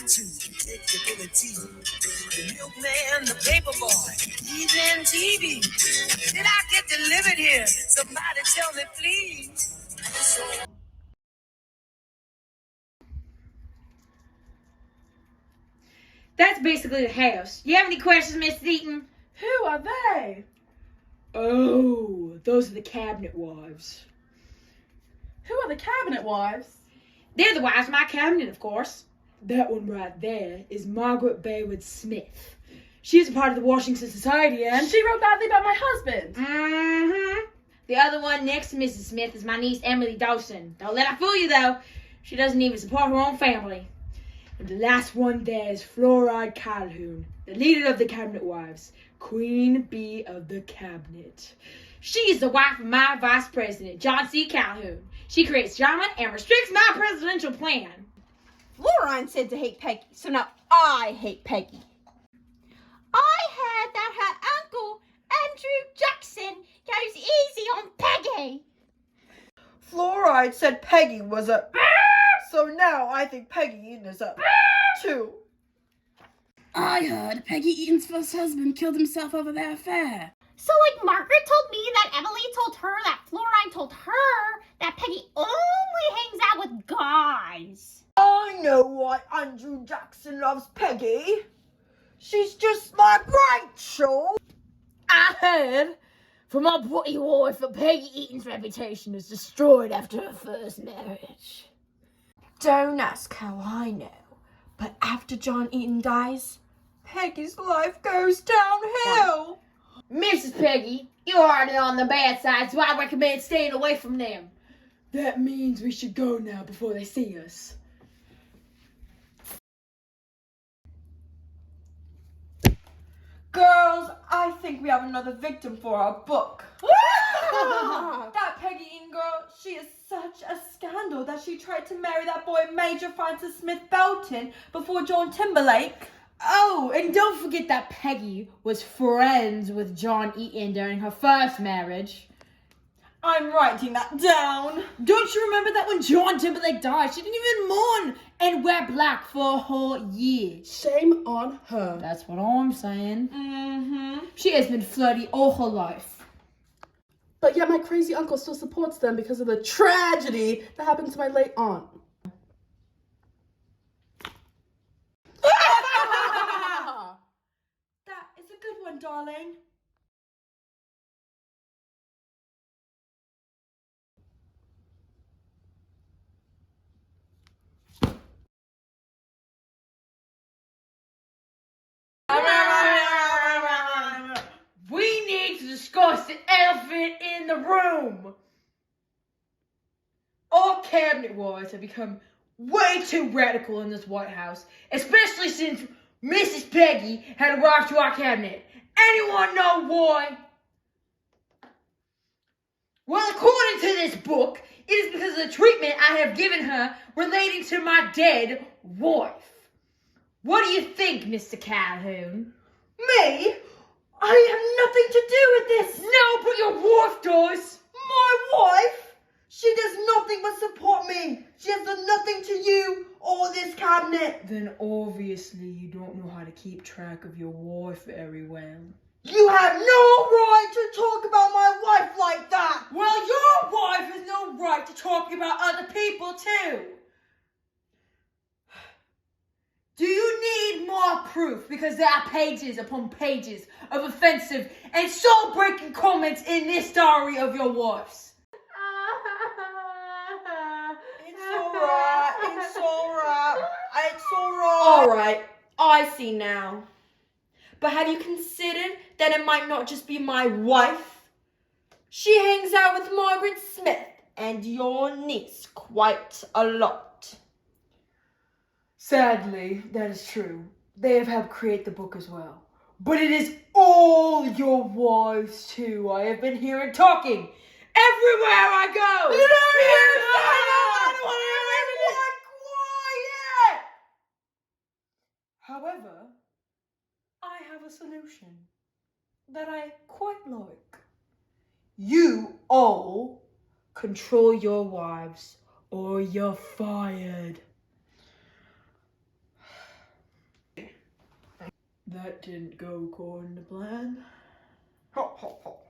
Predictability. The milkman, the paper boy, evening TV. Did I get delivered here? Somebody tell me, please. That's basically the house. You have any questions, Miss Eaton? Who are they? Oh, those are the cabinet wives. Who are the cabinet wives? They're the wives of my cabinet, of course. That one right there is Margaret Baywood Smith. She's a part of the Washington Society, and She wrote badly about my husband. Mm-hmm. The other one next to Mrs. Smith is my niece, Emily Dawson. Don't let her fool you, though. She doesn't even support her own family. And the last one there is Fluoride Calhoun, the leader of the cabinet wives, Queen Bee of the cabinet. She's the wife of my vice president, John C. Calhoun. She creates drama and restricts my presidential plan. Florine said to hate Peggy, so now I hate Peggy. I heard that her uncle, Andrew Jackson, goes easy on Peggy. Fluoride said Peggy was a... So now I think Peggy Eaton is a... too. I heard Peggy Eaton's first husband killed himself over their affair. So like Margaret told me that Emily told her that Florine told her that Peggy only hangs out with guys. I know why Andrew Jackson loves Peggy. She's just like Rachel. I heard from my buddy wife that Peggy Eaton's reputation is destroyed after her first marriage. Don't ask how I know, but after John Eaton dies, Peggy's life goes downhill. Mrs. Peggy, you're already on the bad side, so I recommend staying away from them. That means we should go now before they see us. Girls, I think we have another victim for our book. That Peggy Eaton girl, she is such a scandal that she tried to marry that boy Major Francis Smith Belton before John Timberlake. Oh, and don't forget that Peggy was friends with John Eaton during her first marriage. I'm writing that down. Don't you remember that when John Timberlake died, she didn't even mourn and wear black for a whole year? Shame on her. That's what I'm saying. Mm-hmm. She has been flirty all her life. But yet my crazy uncle still supports them because of the tragedy that happened to my late aunt. That is a good one, darling. We need to discuss the elephant in the room. All cabinet wives have become way too radical in this White House, especially since Mrs. Peggy had arrived to our cabinet. Anyone know why? Well, according to this book, it is because of the treatment I have given her relating to my dead wife. What do you think, Mr. Calhoun? Me? I have nothing to do with this. No, but your wife does. My wife? She does nothing but support me. She has done nothing to you or this cabinet. Then obviously you don't know how to keep track of your wife very well. You have no right to talk about my wife like that. Well, your wife has no right to talk about other people, too. Do you need more proof? Because there are pages upon pages of offensive and soul-breaking comments in this diary of your wife's. It's alright. It's alright. It's alright. Alright, I see now. But have you considered that it might not just be my wife? She hangs out with Margaret Smith and your niece quite a lot. Sadly, that is true. They have helped create the book as well. But it is all your wives too. I have been hearing talking everywhere I go. You don't hear I don't want to hear However, I have a solution that I quite like. You all control your wives or you're fired. That didn't go according to plan. Ho, ho, ho.